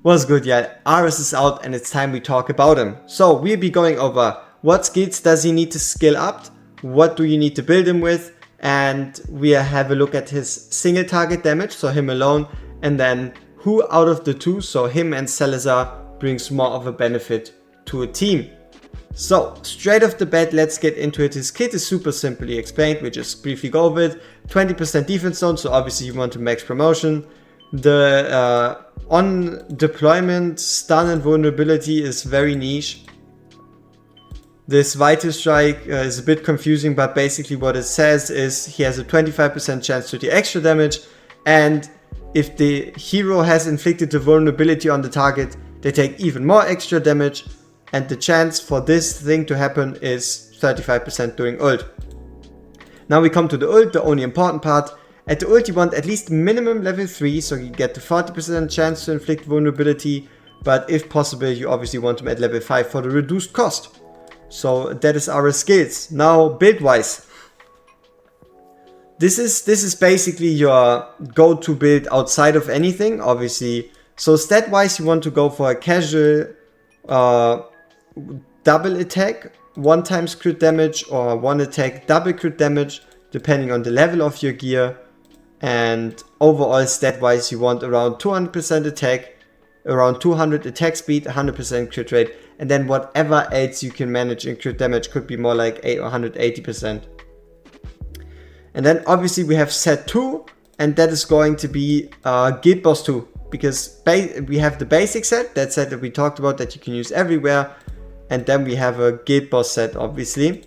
Was good, yeah. Ares is out and it's time we talk about him. So we'll be going over what skills does he need to skill up, what do you need to build him with, and we have a look at his single target damage, so him alone, and then who out of the two, so him and Salazar, brings more of a benefit to a team. So straight off the bat, let's get into it. His kit is super simply explained, we just briefly go over it. 20% defense zone, so obviously you want to max promotion. The on deployment stun and vulnerability is very niche. This Vital Strike is a bit confusing, but basically what it says is he has a 25% chance to do extra damage, and if the hero has inflicted the vulnerability on the target, they take even more extra damage, and the chance for this thing to happen is 35% during ult. Now we come to the ult, the only important part. At the ult you want at least minimum level 3, so you get the 40% chance to inflict vulnerability, but if possible you obviously want them at level 5 for the reduced cost. So that is our skills. Now build wise. This is basically your go-to build outside of anything, obviously. So stat wise you want to go for a casual double attack, 1 times crit damage, or 1 attack double crit damage, depending on the level of your gear. And overall stat wise you want around 200% attack, around 200 attack speed, 100% crit rate, and then whatever else you can manage in crit damage, could be more like 180%. And then obviously we have set 2, and that is going to be Guild Boss 2, because we have the basic set, that set that we talked about that you can use everywhere, and then we have a Guild Boss set obviously.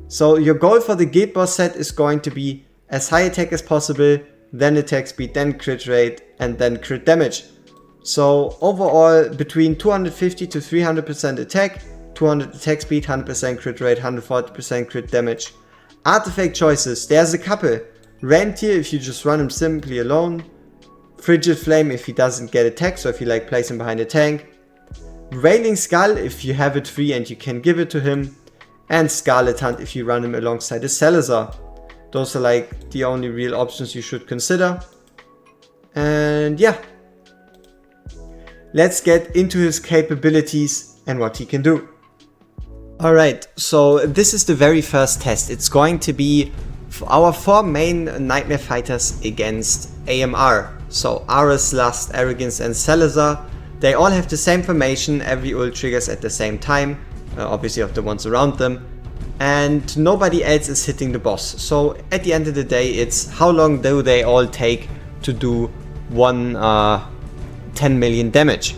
So your goal for the Guild Boss set is going to be as high attack as possible, then attack speed, then crit rate, and then crit damage. So overall between 250 to 300% attack, 200 attack speed, 100% crit rate, 140% crit damage. Artifact choices, there's a couple. Rentier if you just run him simply alone. Frigid Flame if he doesn't get attack, so if you like place him behind a tank. Railing Skull if you have it free and you can give it to him. And Scarlet Hunt if you run him alongside a Salazar. Those are like the only real options you should consider. And yeah. Let's get into his capabilities and what he can do. Alright, so this is the very first test. It's going to be our 4 main Nightmare fighters against AMR. So Ares, Lust, Arrogance and Salazar. They all have the same formation, every ult triggers at the same time, obviously of the ones around them. And nobody else is hitting the boss. So at the end of the day, it's how long do they all take to do one 10 million damage.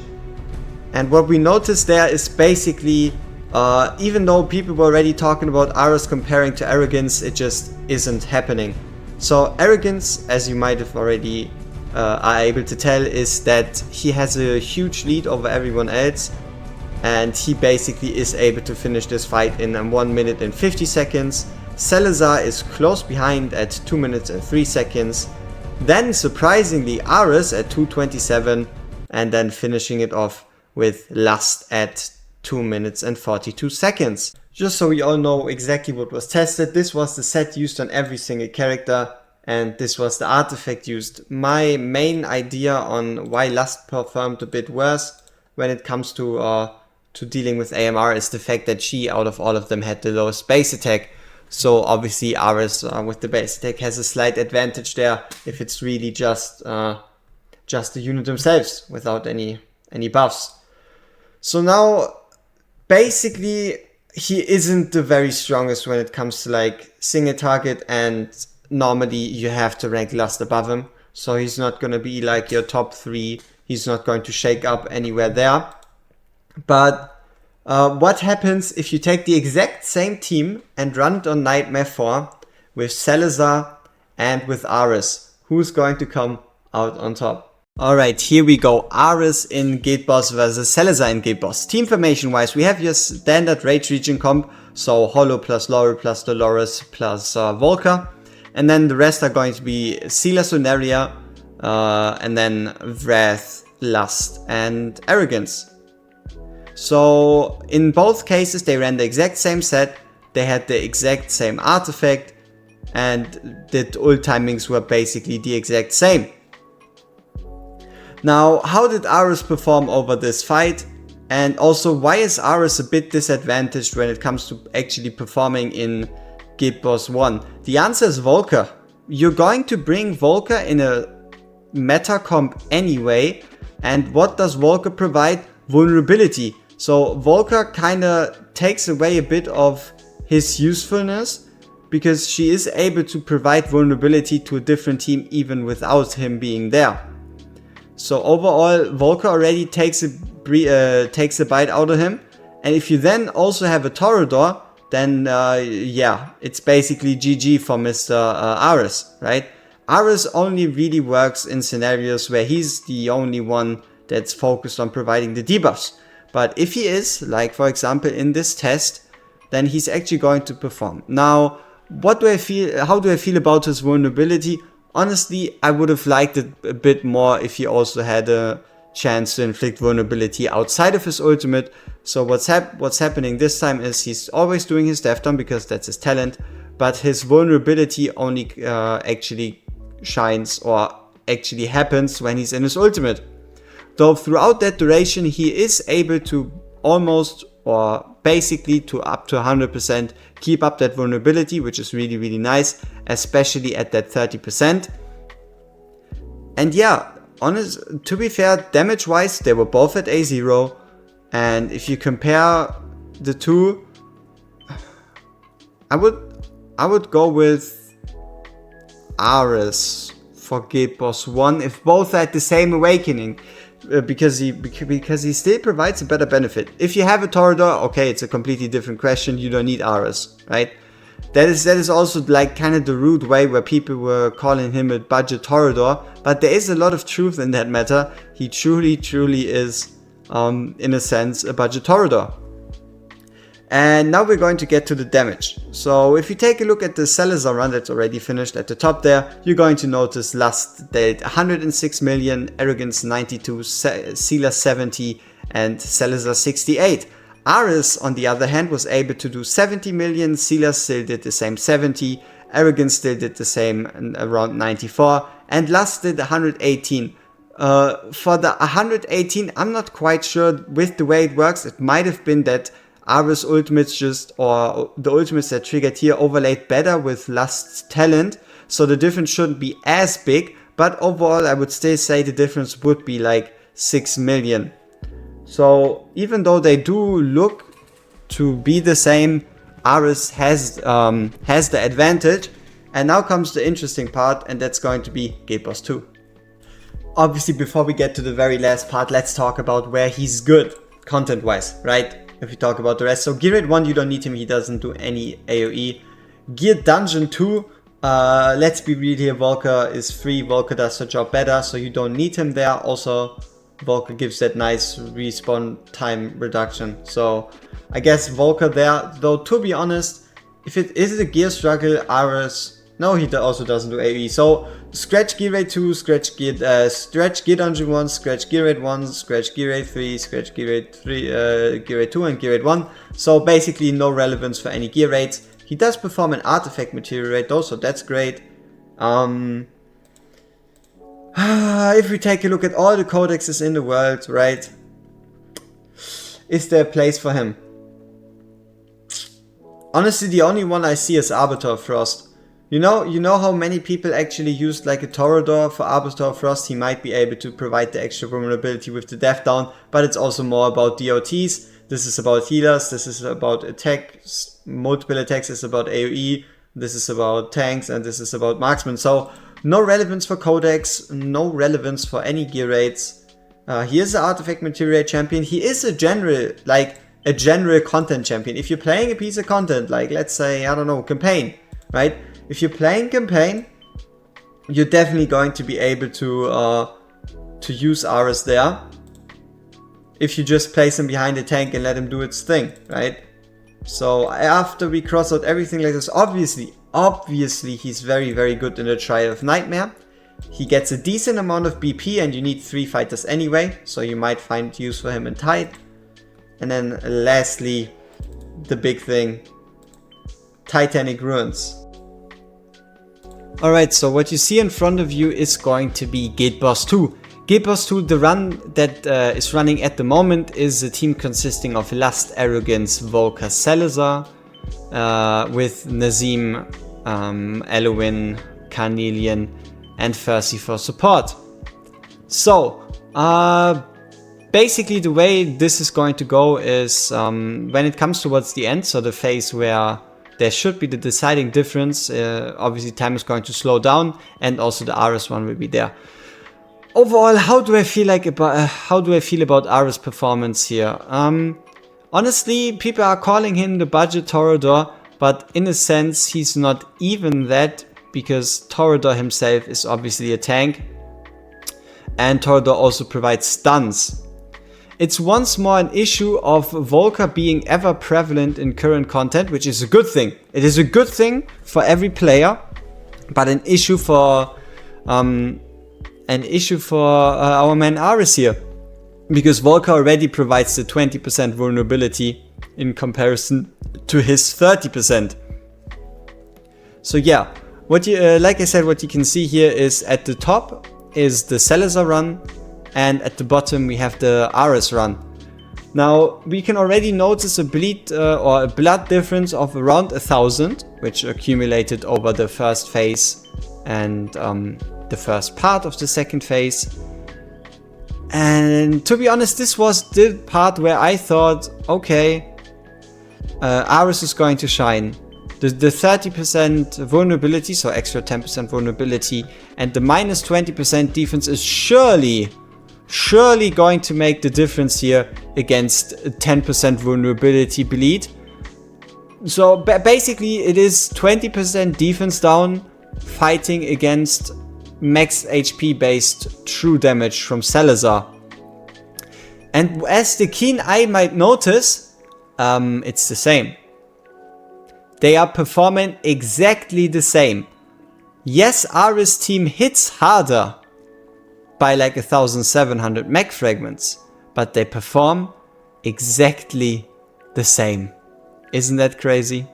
And what we noticed there is basically, even though people were already talking about Ares comparing to Arrogance, it just isn't happening. So Arrogance, as you might have already are able to tell, is that he has a huge lead over everyone else. And he basically is able to finish this fight in 1 minute and 50 seconds. Salazar is close behind at 2 minutes and 3 seconds. Then surprisingly Ares at 2:27, and then finishing it off with Lust at 2 minutes and 42 seconds. Just so we all know exactly what was tested, this was the set used on every single character, and this was the artifact used. My main idea on why Lust performed a bit worse when it comes to dealing with AMR is the fact that she, out of all of them, had the lowest base attack. So obviously Ares with the base attack has a slight advantage there if it's really just the unit themselves without any buffs. So now basically he isn't the very strongest when it comes to like single target, and normally you have to rank Lust above him. So he's not going to be like your top 3. He's not going to shake up anywhere there. But what happens if you take the exact same team and run it on Nightmare 4 with Salazar and with Ares? Who's going to come out on top? Alright, here we go. Ares in Guild Boss versus Salazar in Guild Boss. Team formation wise, we have your standard Rage Region comp. So Hollow plus Laurel plus Dolores plus Wacher. And then the rest are going to be Sealer Sonaria, and then Wrath, Lust and Arrogance. So in both cases they ran the exact same set, they had the exact same artifact, and the ult timings were basically the exact same. Now, how did Ares perform over this fight? And also, why is Ares a bit disadvantaged when it comes to actually performing in Guild Boss 1? The answer is Wacher. You're going to bring Wacher in a meta comp anyway. And what does Wacher provide? Vulnerability. So Wacher kinda takes away a bit of his usefulness, because she is able to provide vulnerability to a different team even without him being there. So overall, Wacher already takes a bite out of him. And if you then also have a Toreador, then yeah, it's basically GG for Mr. Ares, right? Ares only really works in scenarios where he's the only one that's focused on providing the debuffs. But if he is, like for example in this test, then he's actually going to perform. Now, what do I feel? How do I feel about his vulnerability? Honestly, I would have liked it a bit more if he also had a chance to inflict vulnerability outside of his ultimate. So what's happening this time is he's always doing his death down because that's his talent, but his vulnerability only actually shines or actually happens when he's in his ultimate. Though throughout that duration he is able to almost or basically to up to 100% keep up that vulnerability, which is really, really nice, especially at that 30%. And yeah, to be fair, damage wise, they were both at A0. And if you compare the two, I would go with Ares for Guild Boss 1 if both had the same awakening. Because he still provides a better benefit. If you have a Toreador, okay, it's a completely different question. You don't need Ares, right? That is also like kind of the rude way where people were calling him a budget Toreador, but there is a lot of truth in that matter. He truly is, in a sense, a budget Toreador. And now we're going to get to the damage. So if you take a look at the Salazar run that's already finished at the top there, you're going to notice Lust dealt 106 million, Arrogance 92, Sealer 70 and Salazar 68. Ares, on the other hand, was able to do 70 million, Sealer still did the same 70, Arrogance still did the same around 94, and Lust did 118. For the 118, I'm not quite sure with the way it works. It might have been that Ares ultimates or the ultimates that triggered here overlaid better with Lust's talent, so the difference shouldn't be as big, but overall I would still say the difference would be like 6 million. So even though they do look to be the same, Ares has the advantage. And now comes the interesting part, and that's going to be Guild Boss 2. Obviously, before we get to the very last part, let's talk about where he's good content wise, right? If we talk about the rest. So Gear Rate 1, you don't need him, he doesn't do any AoE. Gear Dungeon 2, let's be real here, Wacher is free, Wacher does the job better, so you don't need him there. Also, Wacher gives that nice respawn time reduction. So I guess Wacher there, though to be honest, if it is a gear struggle, Ares, no, he also doesn't do AoE. So scratch Gear Rate 2, scratch Gear Dungeon 1, scratch Gear Rate 1, scratch Gear Rate 3, scratch Gear Rate 3, Gear Rate 2 and Gear Rate 1. So basically no relevance for any gear rates. He does perform an artifact material rate though, so that's great. If we take a look at all the codexes in the world, right? Is there a place for him? Honestly, the only one I see is Arbiter of Frost. You know how many people actually used like a Toreador for Arbiter of Frost? He might be able to provide the extra vulnerability with the death down, but it's also more about DOTs. This is about healers, this is about attacks, multiple attacks is about AoE, this is about tanks, and this is about marksmen. So no relevance for codex, no relevance for any gear rates. He is an artifact material champion. He is a general content champion. If you're playing a piece of content, like let's say, I don't know, campaign, right? If you're playing campaign, you're definitely going to be able to use Ares there. If you just place him behind a tank and let him do its thing, right? So after we cross out everything like this, obviously he's very, very good in the Trial of Nightmare. He gets a decent amount of BP and you need 3 fighters anyway, so you might find use for him in Tide. And then lastly, the big thing, Titanic Ruins. Alright, so what you see in front of you is going to be Guild Boss 2. Guild Boss 2, the run that is running at the moment is a team consisting of Lust, Arrogance, Wacher, Salazar, with Nazim, Eloin, Carnelian, and Fercy for support. So, basically the way this is going to go is when it comes towards the end, so the phase where there should be the deciding difference, obviously time is going to slow down, and also the Ares one will be there. Overall, how do I feel about Ares' performance here? Honestly, people are calling him the budget Toreador, but in a sense he's not even that, because Toreador himself is obviously a tank, and Toreador also provides stuns. It's once more an issue of Wacher being ever prevalent in current content, which is a good thing. It is a good thing for every player, but an issue for our man Ares here, because Wacher already provides the 20% vulnerability in comparison to his 30%. So yeah, like I said, what you can see here is at the top is the Salazar run, and at the bottom we have the Ares run. Now we can already notice a bleed or a blood difference of around 1,000, which accumulated over the first phase and the first part of the second phase. And to be honest, this was the part where I thought, okay, Ares is going to shine. The 30% vulnerability, so extra 10% vulnerability, and the minus 20% defense is surely going to make the difference here against 10% vulnerability bleed. So basically it is 20% defense down fighting against max HP based true damage from Salazar. And as the keen eye might notice, it's the same. They are performing exactly the same. Yes, Ares team hits harder by like 1,700 mech fragments, but they perform exactly the same. Isn't that crazy?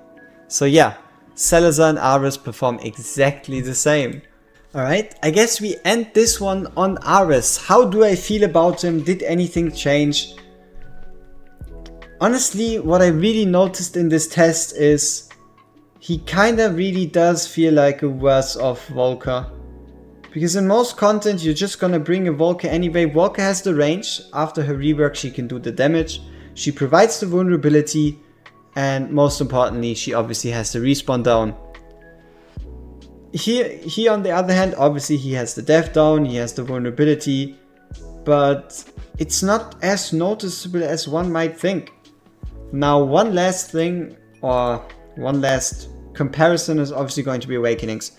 So yeah, Salazar and Ares perform exactly the same. Alright, I guess we end this one on Ares. How do I feel about him? Did anything change? Honestly, what I really noticed in this test is he kinda really does feel like a worse off Wacher. Because in most content you're just gonna bring a Wacher anyway. Wacher has the range. After her rework she can do the damage. She provides the vulnerability. And most importantly, she obviously has the respawn down. Here on the other hand, obviously he has the death down, he has the vulnerability. But it's not as noticeable as one might think. Now one last thing, or one last comparison, is obviously going to be Awakenings.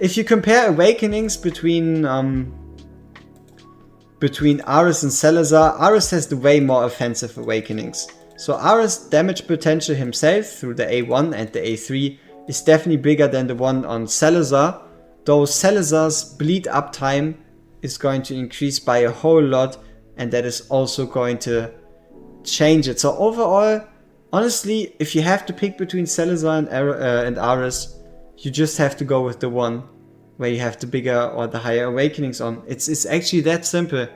If you compare Awakenings between Ares and Salazar, Ares has the way more offensive Awakenings. So Ares' damage potential himself through the A1 and the A3 is definitely bigger than the one on Salazar, though Salazar's bleed up time is going to increase by a whole lot, and that is also going to change it. So overall, honestly, if you have to pick between Salazar and Ares, you just have to go with the one where you have the bigger or the higher Awakenings on. It's actually that simple.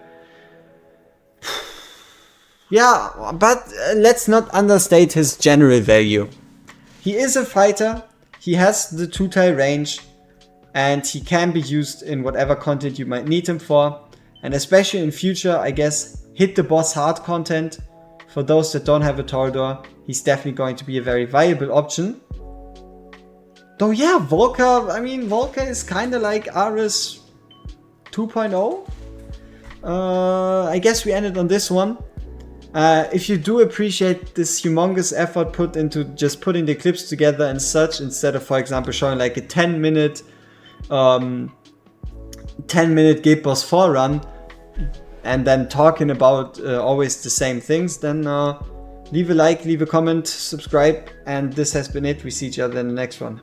Yeah, but let's not understate his general value. He is a fighter, he has the 2-tile range, and he can be used in whatever content you might need him for. And especially in future, I guess, hit the boss hard content. For those that don't have a Toreador, he's definitely going to be a very viable option. Though yeah, Wacher is kinda like Ares 2.0. I guess we ended on this one. If you do appreciate this humongous effort put into just putting the clips together and such, instead of, for example, showing like a 10-minute Guild Boss 4 run and then talking about always the same things, then leave a like, leave a comment, subscribe, and this has been it. We see each other in the next one.